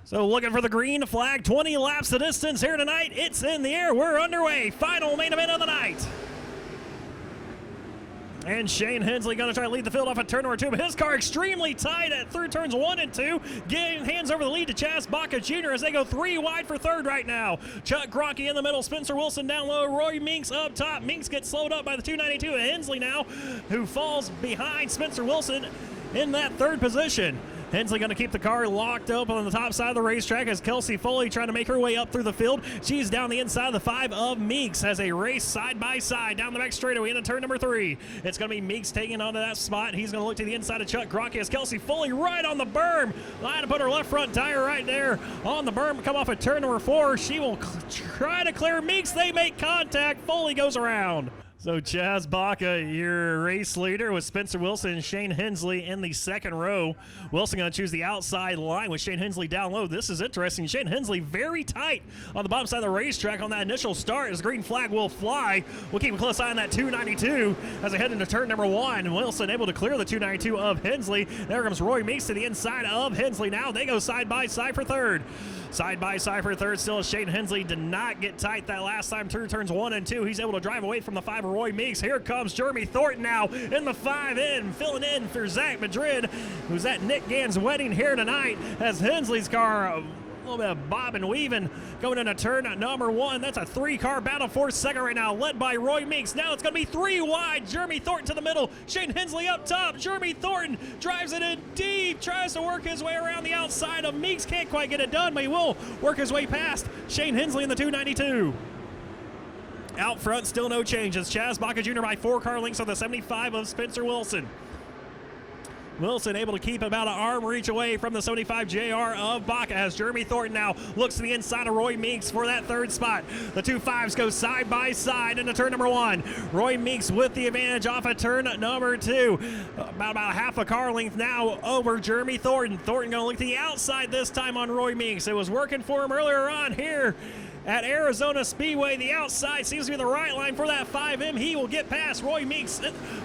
So looking for the green flag, 20 laps the distance here tonight. It's in the air, we're underway. Final main event of the night. And Shane Hensley going to try to lead the field off at turn number 2, but his car extremely tight through turns 1 and 2. Getting hands over the lead to Chaz Baca Jr. as they go 3 wide for third right now. Chuck Gronkey in the middle, Spencer Wilson down low, Roy Minks up top. Minks gets slowed up by the 292. Hensley now, who falls behind Spencer Wilson in that third position. Hensley going to keep the car locked up on the top side of the racetrack as Kelsey Foley trying to make her way up through the field. She's down the inside of the 5 of Meeks as they race side by side down the back straightaway into turn number 3. It's going to be Meeks taking onto that spot. He's going to look to the inside of Chuck Gronkey as Kelsey Foley right on the berm. Line to put her left front tire right there on the berm. Come off at turn number 4. She will try to clear Meeks. They make contact. Foley goes around. So Chaz Baca, your race leader, with Spencer Wilson and Shane Hensley in the second row. Wilson going to choose the outside line with Shane Hensley down low. This is interesting. Shane Hensley very tight on the bottom side of the racetrack on that initial start as the green flag will fly. We'll keep a close eye on that 292 as they head into turn number 1. Wilson able to clear the 292 of Hensley. There comes Roy Meeks to the inside of Hensley now. They go side by side for third. Side by side for third still as Shane Hensley did not get tight that last time through turns 1 and 2. He's able to drive away from the 5 of Roy Meeks. Here comes Jeremy Thornton now in the 5 in, filling in for Zach Madrid, who's at Nick Gann's wedding here tonight as Hensley's car a little bit of bob and weaving going into turn number 1. That's a 3-car battle for second right now, led by Roy Meeks. Now it's going to be 3 wide. Jeremy Thornton to the middle. Shane Hensley up top. Jeremy Thornton drives it in deep, tries to work his way around the outside of Meeks. Can't quite get it done, but he will work his way past Shane Hensley in the 292. Out front, still no changes. Chaz Baca Jr. by 4 car lengths on the 75 of Spencer Wilson. Wilson able to keep about an arm reach away from the 75 JR of Baca as Jeremy Thornton now looks to the inside of Roy Meeks for that third spot. The 2.5s go side by side into turn number 1. Roy Meeks with the advantage off of turn number 2. About half a car length now over Jeremy Thornton. Thornton going to look to the outside this time on Roy Meeks. It was working for him earlier on here at Arizona Speedway. The outside seems to be the right line for that 5M. He will get past Roy Meeks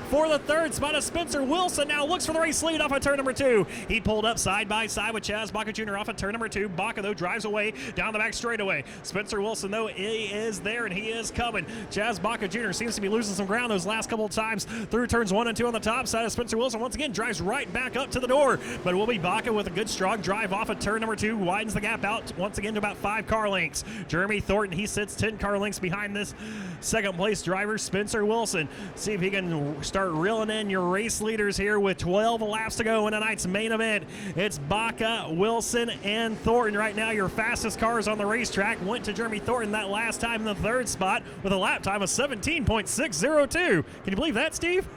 for the third spot as Spencer Wilson now looks for the race lead off of turn number 2. He pulled up side by side with Chaz Baca Jr. off of turn number 2. Baca, though, drives away down the back straightaway. Spencer Wilson, though, he is there and he is coming. Chaz Baca Jr. seems to be losing some ground those last couple of times through turns 1 and 2 on the top side. Of Spencer Wilson once again drives right back up to the door, but it will be Baca with a good strong drive off of turn number 2, widens the gap out once again to about 5 car lengths. Jeremy Thornton, he sits 10 car lengths behind this second place driver, Spencer Wilson. See if he can start reeling in your race leaders here with 12 laps to go in tonight's main event. It's Baca, Wilson, and Thornton right now. Your fastest cars on the racetrack went to Jeremy Thornton that last time in the third spot with a lap time of 17.602. Can you believe that, Steve?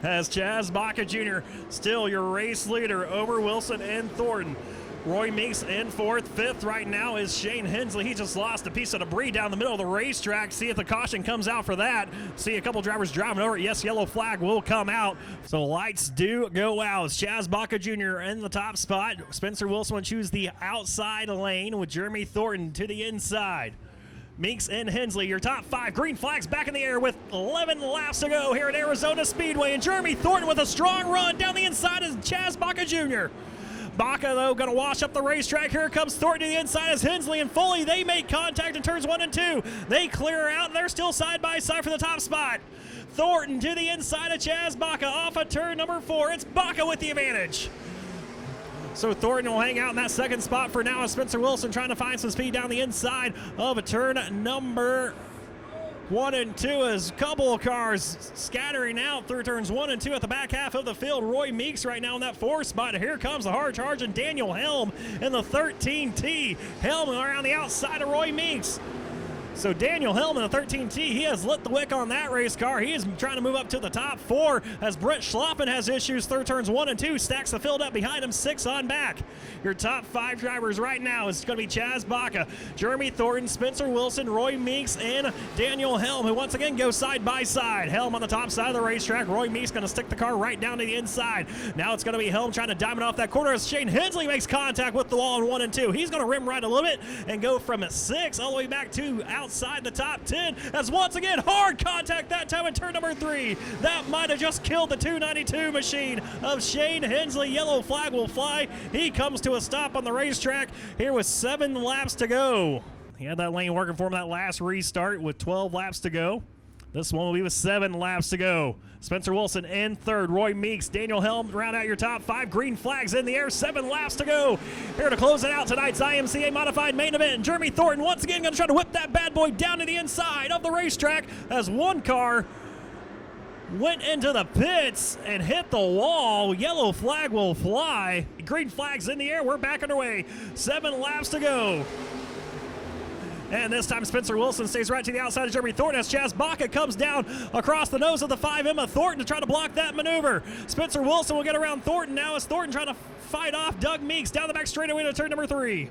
As Chaz Baca Jr. still your race leader over Wilson and Thornton. Roy Meeks in 4th. 5th right now is Shane Hensley. He just lost a piece of debris down the middle of the racetrack. See if the caution comes out for that. See a couple drivers driving over it. Yes, yellow flag will come out. So lights do go out. It's Chaz Baca Jr. in the top spot. Spencer Wilson will choose the outside lane with Jeremy Thornton to the inside. Meeks and Hensley, your top 5. Green flags back in the air with 11 laps to go here at Arizona Speedway. And Jeremy Thornton with a strong run down the inside is Chaz Baca Jr. Baca, though, going to wash up the racetrack. Here comes Thornton to the inside as Hensley and Foley. They make contact in turns 1 and 2. They clear out, and they're still side by side for the top spot. Thornton to the inside of Chaz Baca off of turn number 4. It's Baca with the advantage. So Thornton will hang out in that second spot for now as Spencer Wilson trying to find some speed down the inside of a turn number 1 and 2 as a couple of cars scattering out through turns 1 and 2 at the back half of the field. Roy Meeks right now in that 4th spot. Here comes the hard charging Daniel Helm in the 13T. Helm around the outside of Roy Meeks. So Daniel Helm in the 13T, he has lit the wick on that race car. He is trying to move up to the top 4 as Brett Schloppen has issues through turns 1 and 2. Stacks the field up behind him, 6 on back. Your top 5 drivers right now is going to be Chaz Baca, Jeremy Thornton, Spencer Wilson, Roy Meeks, and Daniel Helm, who once again go side by side. Helm on the top side of the racetrack. Roy Meeks going to stick the car right down to the inside. Now it's going to be Helm trying to diamond off that corner as Shane Hensley makes contact with the wall in 1 and 2. He's going to rim right a little bit and go from 6 all the way back to outside outside the top 10 as once again hard contact that time in turn number 3. That might have just killed the 292 machine of Shane Hensley. Yellow flag will fly. He comes to a stop on the racetrack here with 7 laps to go. He had that lane working for him that last restart with 12 laps to go. This one will be with 7 laps to go. Spencer Wilson in third. Roy Meeks, Daniel Helm round out your top 5. Green flags in the air. 7 laps to go. Here to close it out tonight's IMCA modified main event. Jeremy Thornton once again going to try to whip that bad boy down to the inside of the racetrack as one car went into the pits and hit the wall. Yellow flag will fly. Green flags in the air. We're back underway. 7 laps to go. And this time Spencer Wilson stays right to the outside of Jeremy Thornton as Chaz Baca comes down across the nose of the 5 Emma Thornton to try to block that maneuver. Spencer Wilson will get around Thornton now as Thornton trying to fight off Doug Meeks down the back straightaway to turn number 3.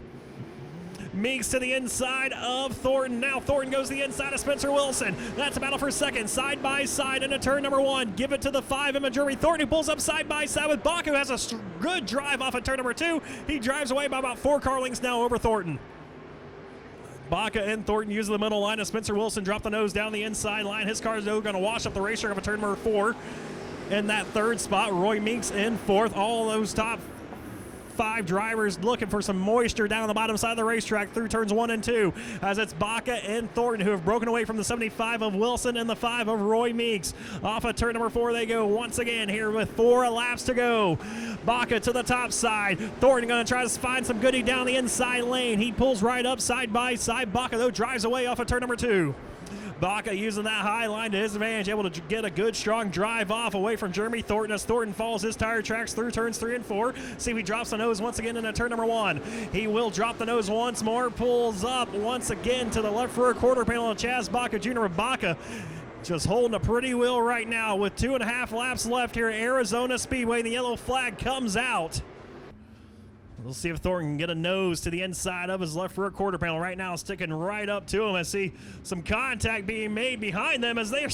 Meeks to the inside of Thornton. Now Thornton goes to the inside of Spencer Wilson. That's a battle for second, side by side into turn number 1. Give it to the 5 Emma Jeremy Thornton, who pulls up side by side with Baca, who has a good drive off at turn number 2. He drives away by about 4 car lengths now over Thornton. Baca and Thornton using the middle line as Spencer Wilson dropped the nose down the inside line. His car is going to wash up the racetrack of a turn number 4. In that third spot, Roy Meeks in 4th. All those top 5 drivers looking for some moisture down on the bottom side of the racetrack through turns 1 and 2 as it's Baca and Thornton who have broken away from the 75 of Wilson and the 5 of Roy Meeks. Off of turn number 4 they go once again here with 4 laps to go. Baca to the top side. Thornton going to try to find some goodie down the inside lane. He pulls right up side by side. Baca though drives away off of turn number 2. Baca using that high line to his advantage, able to get a good strong drive off away from Jeremy Thornton as Thornton follows his tire tracks through turns 3 and 4. See if he drops the nose once again into turn number 1. He will drop the nose once more, pulls up once again to the left rear quarter panel of Chaz Baca Jr. Baca just holding a pretty wheel right now with 2.5 laps left here at Arizona Speedway. The yellow flag comes out. We'll see if Thornton can get a nose to the inside of his left rear quarter panel. Right now, sticking right up to him. I see some contact being made behind them as they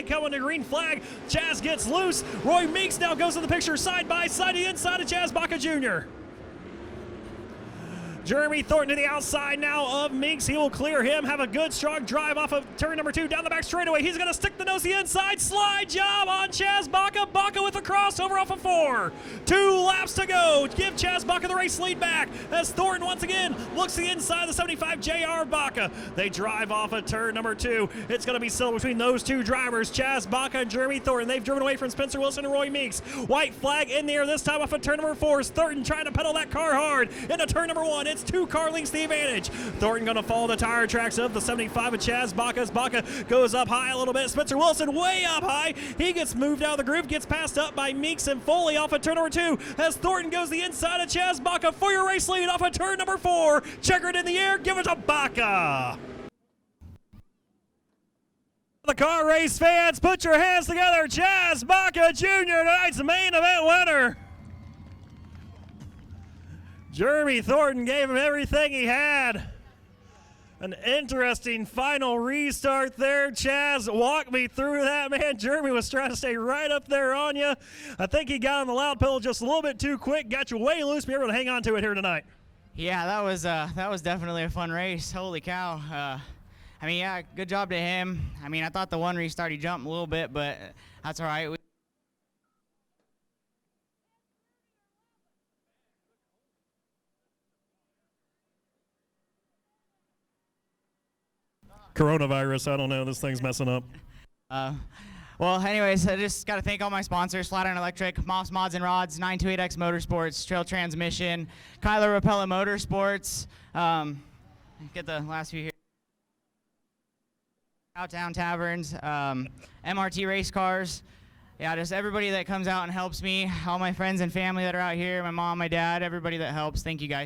come on the green flag. Chaz gets loose. Roy Meeks now goes in the picture side by side to the inside of Chaz Baca Jr. Jeremy Thornton to the outside now of Meeks. He will clear him, have a good strong drive off of turn number 2 down the back straightaway. He's going to stick the nose to the inside. Slide job on Chaz Baca. Baca with a crossover off of 4. 2 laps to go. Give Chaz Baca the race lead back as Thornton once again looks to the inside of the 75 JR Baca. They drive off of turn number 2. It's going to be settled between those 2 drivers, Chaz Baca and Jeremy Thornton. They've driven away from Spencer Wilson and Roy Meeks. White flag in the air this time off of turn number 4. Thornton trying to pedal that car hard into turn number 1. It's 2 car lengths the advantage. Thornton going to follow the tire tracks of the 75 of Chaz Baca as Baca goes up high a little bit. Spencer Wilson way up high. He gets moved out of the groove, gets passed up by Meeks and Foley off of turn number 2 as Thornton goes the inside of Chaz Baca for your race lead off of turn number 4. Checkered in the air, give it to Baca. The car race fans, put your hands together. Chaz Baca Jr., tonight's main event winner. Jeremy Thornton gave him everything he had. An interesting final restart there. Chaz, walk me through that, man. Jeremy was trying to stay right up there on you. I think he got on the loud pedal just a little bit too quick, got you way loose, be able to hang on to it here tonight. Yeah, that was definitely a fun race. Holy cow. I mean, yeah, good job to him. I mean, I thought the one restart he jumped a little bit, but that's all right. Coronavirus, I don't know, this thing's messing up. Well, anyways, I just got to thank all my sponsors, Flatiron Electric, Moss Mods and Rods, 928X Motorsports, Trail Transmission, Kyler Rapella Motorsports, get the last few here. Outtown Taverns, MRT Race Cars. Yeah, just everybody that comes out and helps me, all my friends and family that are out here, my mom, my dad, everybody that helps. Thank you guys.